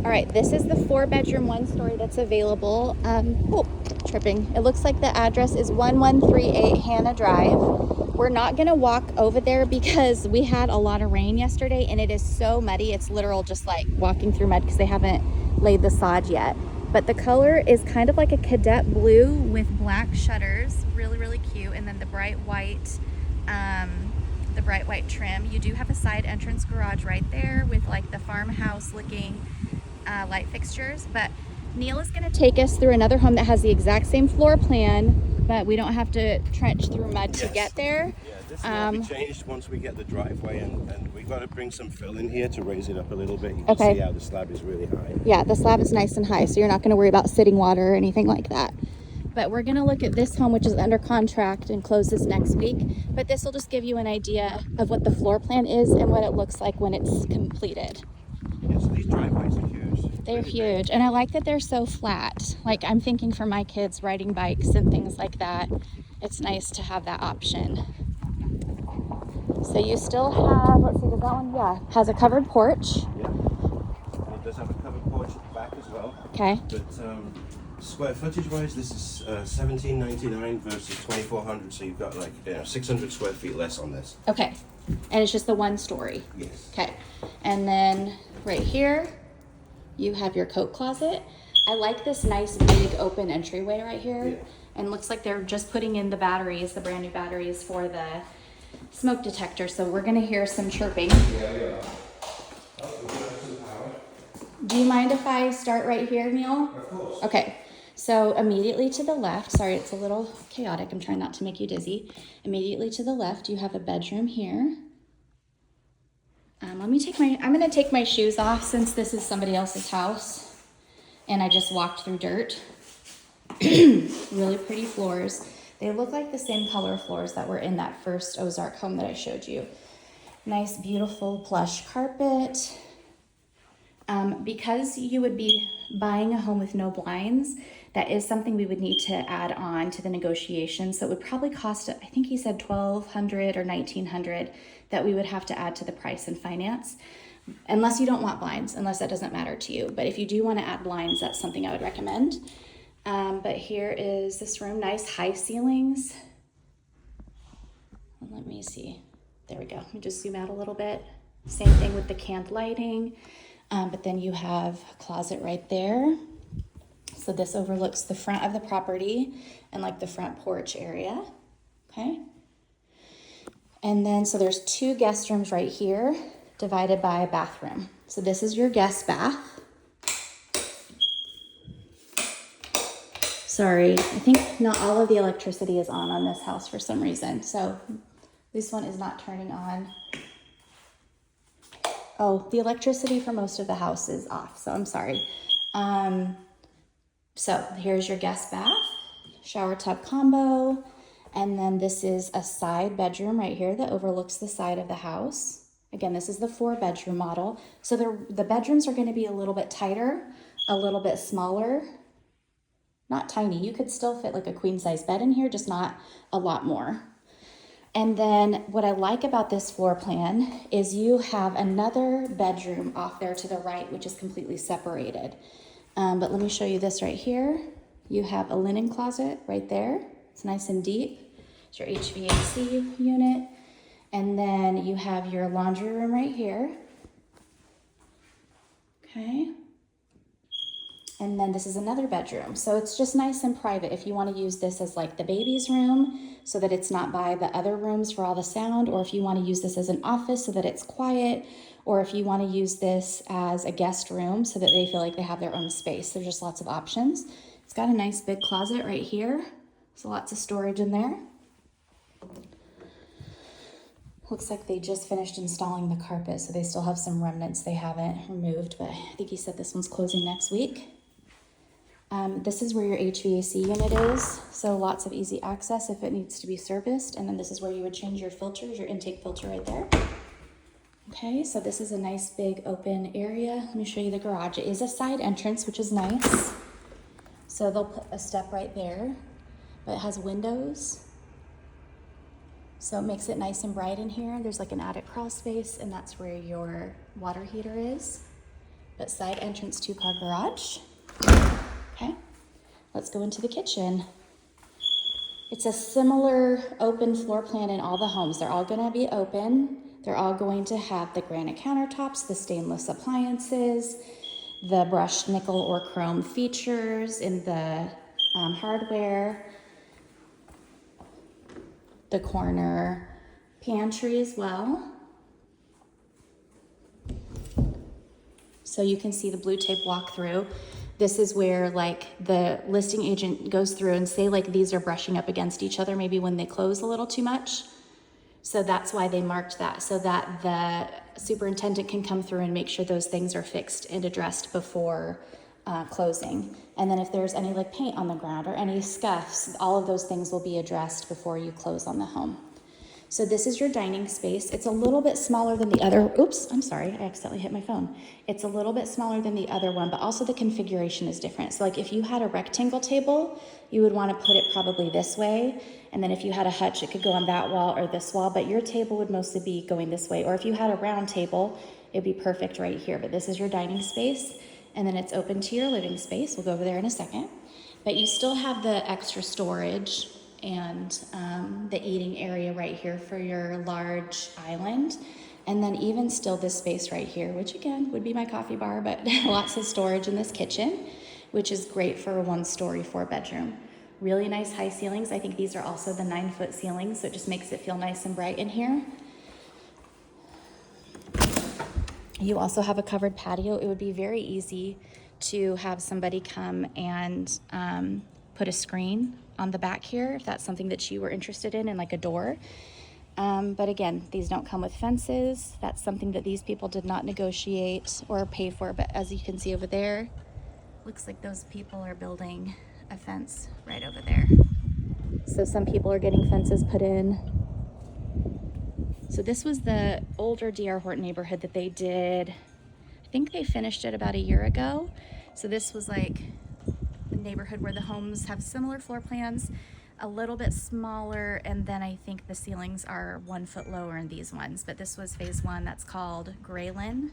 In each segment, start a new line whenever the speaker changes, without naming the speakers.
All right, this is the 4-bedroom, 1-story that's available. Tripping. It looks like the address is 1138 Hannah Drive. We're not gonna walk over there because we had a lot of rain yesterday and it is so muddy. It's literal just like walking through mud because they haven't laid the sod yet. But the color is kind of like a cadet blue with black shutters. Really, really cute. And then the bright white trim. You do have a side entrance garage right there with like the farmhouse looking light fixtures. But Neil is going to take us through another home that has the exact same floor plan, but we don't have to trench through mud to get there.
Yeah, this will be changed once we get the driveway, and we've got to bring some fill in here to raise it up a little bit. You can see how the slab is really high.
Yeah, the slab is nice and high, so you're not going to worry about sitting water or anything like that. But we're going to look at this home, which is under contract and closes next week. But this will just give you an idea of what the floor plan is and what it looks like when it's completed.
Yeah, so these driveways are huge.
They're huge, and I like that they're so flat. Like, I'm thinking for my kids riding bikes and things like that, it's nice to have that option. So you still have, let's see, does that one, yeah, has a covered porch.
Yeah, and it does have a covered porch at the back as well.
Okay.
But square footage wise, this is 1799 versus 2400, so you've got like 600 square feet less on this.
Okay, and it's just the 1-story.
Yes.
Okay, and then right here you have your coat closet. I like this nice big open entryway right here.
Yeah.
And looks like they're just putting in the batteries, the brand new batteries for the smoke detector. So we're gonna hear some chirping.
Yeah.
Do you mind if I start right here, Neil?
Of course.
Okay, so immediately to the left, sorry, it's a little chaotic. I'm trying not to make you dizzy. Immediately to the left, you have a bedroom here. I'm gonna take my shoes off since this is somebody else's house and I just walked through dirt. Really pretty floors. They look like the same color floors that were in that first Ozark home that I showed you. Nice, beautiful plush carpet. Because you would be buying a home with no blinds, that is something we would need to add on to the negotiations. So it would probably cost, I think he said $1,200 or $1,900 that we would have to add to the price and finance, unless you don't want blinds, unless that doesn't matter to you. But if you do want to add blinds, that's something I would recommend. But here is this room, nice high ceilings. Let me see. There we go. Let me just zoom out a little bit. Same thing with the canned lighting. But then you have a closet right there. So this overlooks the front of the property and like the front porch area. Okay. And then, so there's 2 guest rooms right here divided by a bathroom. So this is your guest bath. Sorry, I think not all of the electricity is on this house for some reason. So this one is not turning on. Oh, the electricity for most of the house is off, so I'm sorry. So here's your guest bath, shower tub combo, and then this is a side bedroom right here that overlooks the side of the house. Again, this is the 4-bedroom model. So the bedrooms are going to be a little bit tighter, a little bit smaller, not tiny. You could still fit like a queen size bed in here, just not a lot more. And then what I like about this floor plan is you have another bedroom off there to the right, which is completely separated. But let me show you this right here. You have a linen closet right there. It's nice and deep. It's your HVAC unit. And then you have your laundry room right here. Okay. And then this is another bedroom. So it's just nice and private if you want to use this as like the baby's room so that it's not by the other rooms for all the sound, or if you want to use this as an office so that it's quiet, or if you want to use this as a guest room so that they feel like they have their own space. There's just lots of options. It's got a nice big closet right here. So lots of storage in there. Looks like they just finished installing the carpet, so they still have some remnants they haven't removed, but I think he said this one's closing next week. This is where your HVAC unit is, so lots of easy access if it needs to be serviced. And then this is where you would change your filters, your intake filter right there. Okay, so this is a nice big open area. Let me show you the garage. It is a side entrance, which is nice. So they'll put a step right there, but it has windows. So it makes it nice and bright in here. There's like an attic crawl space, and that's where your water heater is. but side entrance 2-car garage. Okay, let's go into the kitchen. It's a similar open floor plan in all the homes. They're all gonna be open. They're all going to have the granite countertops, the stainless appliances, the brushed nickel or chrome features in the hardware, the corner pantry as well. So you can see the blue tape walkthrough. This is where like the listing agent goes through and say like these are brushing up against each other maybe when they close a little too much. So that's why they marked that, so that the superintendent can come through and make sure those things are fixed and addressed before closing. And then if there's any like paint on the ground or any scuffs, all of those things will be addressed before you close on the home. So this is your dining space. It's a little bit smaller than the other, oops, I'm sorry, I accidentally hit my phone. It's a little bit smaller than the other one, but also the configuration is different. So like if you had a rectangle table, you would want to put it probably this way. And then if you had a hutch, it could go on that wall or this wall, but your table would mostly be going this way. Or if you had a round table, it'd be perfect right here. But this is your dining space, and then it's open to your living space. We'll go over there in a second. But you still have the extra storage and the eating area right here for your large island. And then even still this space right here, which again would be my coffee bar, but lots of storage in this kitchen, which is great for a 1-story 4-bedroom. Really nice high ceilings. I think these are also the 9-foot ceilings, so it just makes it feel nice and bright in here. You also have a covered patio. It would be very easy to have somebody come and put a screen on the back here if that's something that you were interested in, and like a door. But again, these don't come with fences. That's something that these people did not negotiate or pay for. But as you can see over there, looks like those people are building a fence right over there. So some people are getting fences put in. So this was the older D.R. Horton neighborhood that they did. I think they finished it about a year ago. So this was like the neighborhood where the homes have similar floor plans, a little bit smaller, and then I think the ceilings are 1 foot lower in these ones. But this was phase 1, that's called Graylin.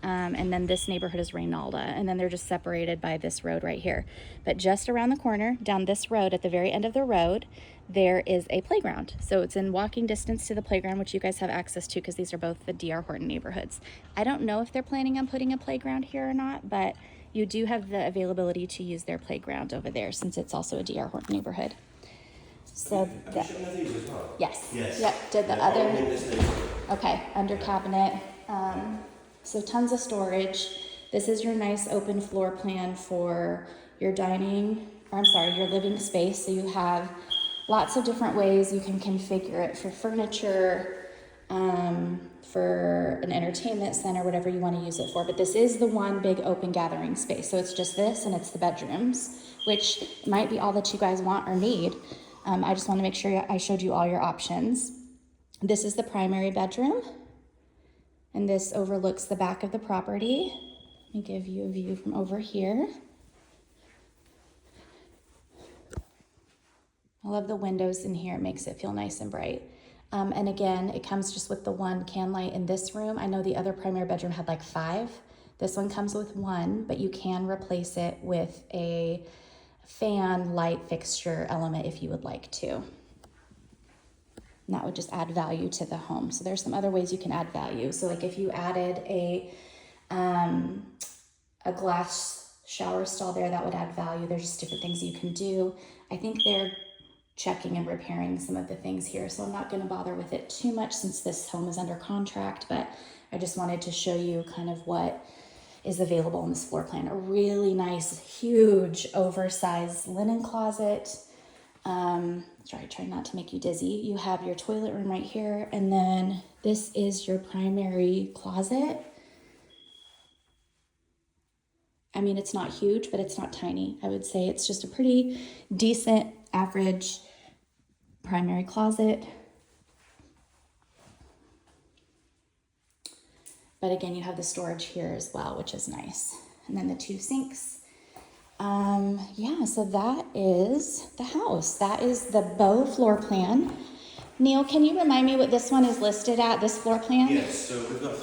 And then this neighborhood is Reynalda, and then they're just separated by this road right here. But just around the corner, down this road, at the very end of the road, there is a playground. So it's in walking distance to the playground, which you guys have access to because these are both the D.R. Horton neighborhoods. I don't know if they're planning on putting a playground here or not, but you do have the availability to use their playground over there since it's also a D.R. Horton neighborhood. So
have you shown these as well?
Yes.
Yes.
Yep. Did the other?
In this neighborhood.
Okay. Under cabinet. So tons of storage. This is your nice open floor plan for your your living space. So you have lots of different ways you can configure it for furniture, for an entertainment center, whatever you want to use it for. But this is the one big open gathering space. So it's just this, and it's the bedrooms, which might be all that you guys want or need. I just want to make sure I showed you all your options. This is the primary bedroom, and this overlooks the back of the property. Let me give you a view from over here. I love the windows in here. It makes it feel nice and bright. And again, it comes just with the 1 can light in this room. I know the other primary bedroom had like 5. This one comes with 1, but you can replace it with a fan light fixture element if you would like to. And that would just add value to the home. So there's some other ways you can add value. So like if you added a glass shower stall there, that would add value. There's just different things you can do. I think they're checking and repairing some of the things here, so I'm not going to bother with it too much since this home is under contract, but I just wanted to show you kind of what is available in this floor plan. A really nice, huge, oversized linen closet. Sorry, trying not to make you dizzy. You have your toilet room right here, and then this is your primary closet. I mean, it's not huge, but it's not tiny. I would say it's just a pretty decent, average primary closet. But again, you have the storage here as well, which is nice. And then the 2 sinks. Yeah, so that is the house. That is the Beau floor plan. Neil, can you remind me what this one is listed at, this floor plan?
Yes, so we've got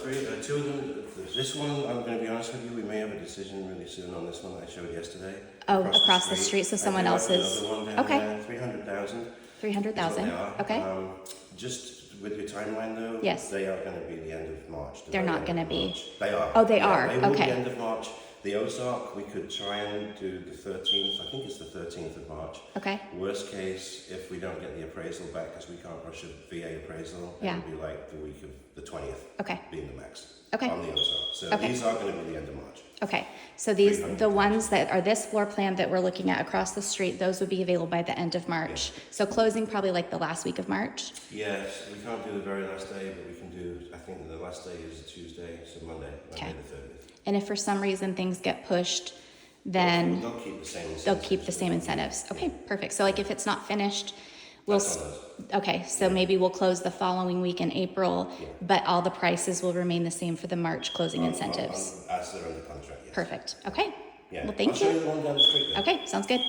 two of them. This one, I'm going to be honest with you, we may have a decision really soon on this one that I showed yesterday.
Oh, across the street, so someone else's.
Another one down
Okay.
there, 300,000.
300,000. Okay.
Just with your timeline though,
Yes.
they are going to be the end of March.
They're not going to be.
They are.
Oh, they are.
They will
Okay.
be end of March. The Ozark, we could try and do the 13th. I think it's the 13th of March.
Okay.
Worst case, if we don't get the appraisal back, because we can't rush a VA appraisal,
Yeah.
it'll be like the week of the 20th.
Okay.
Being the max.
Okay.
On the Ozark. So
Okay.
these are going to be the end of March.
Okay, so these,
300,000.
the ones that are this floor plan that we're looking at across the street, those would be available by the end of March. So closing probably like the last week of March?
Yes, we can't do the very last day, but we can do, I think the last day is Tuesday, so Monday the 30th.
And if for some reason things get pushed, then
They'll keep the same incentives.
they'll keep the same incentives. Okay, perfect. So like if it's not finished, we'll,
That's on us.
okay, so maybe we'll close the following week in April, but all the prices will remain the same for the March closing incentives.
As they're under contract, yes.
Perfect, okay.
Yeah.
Well, thank
I'll show
you.
you the one down the street then.
Okay, sounds good.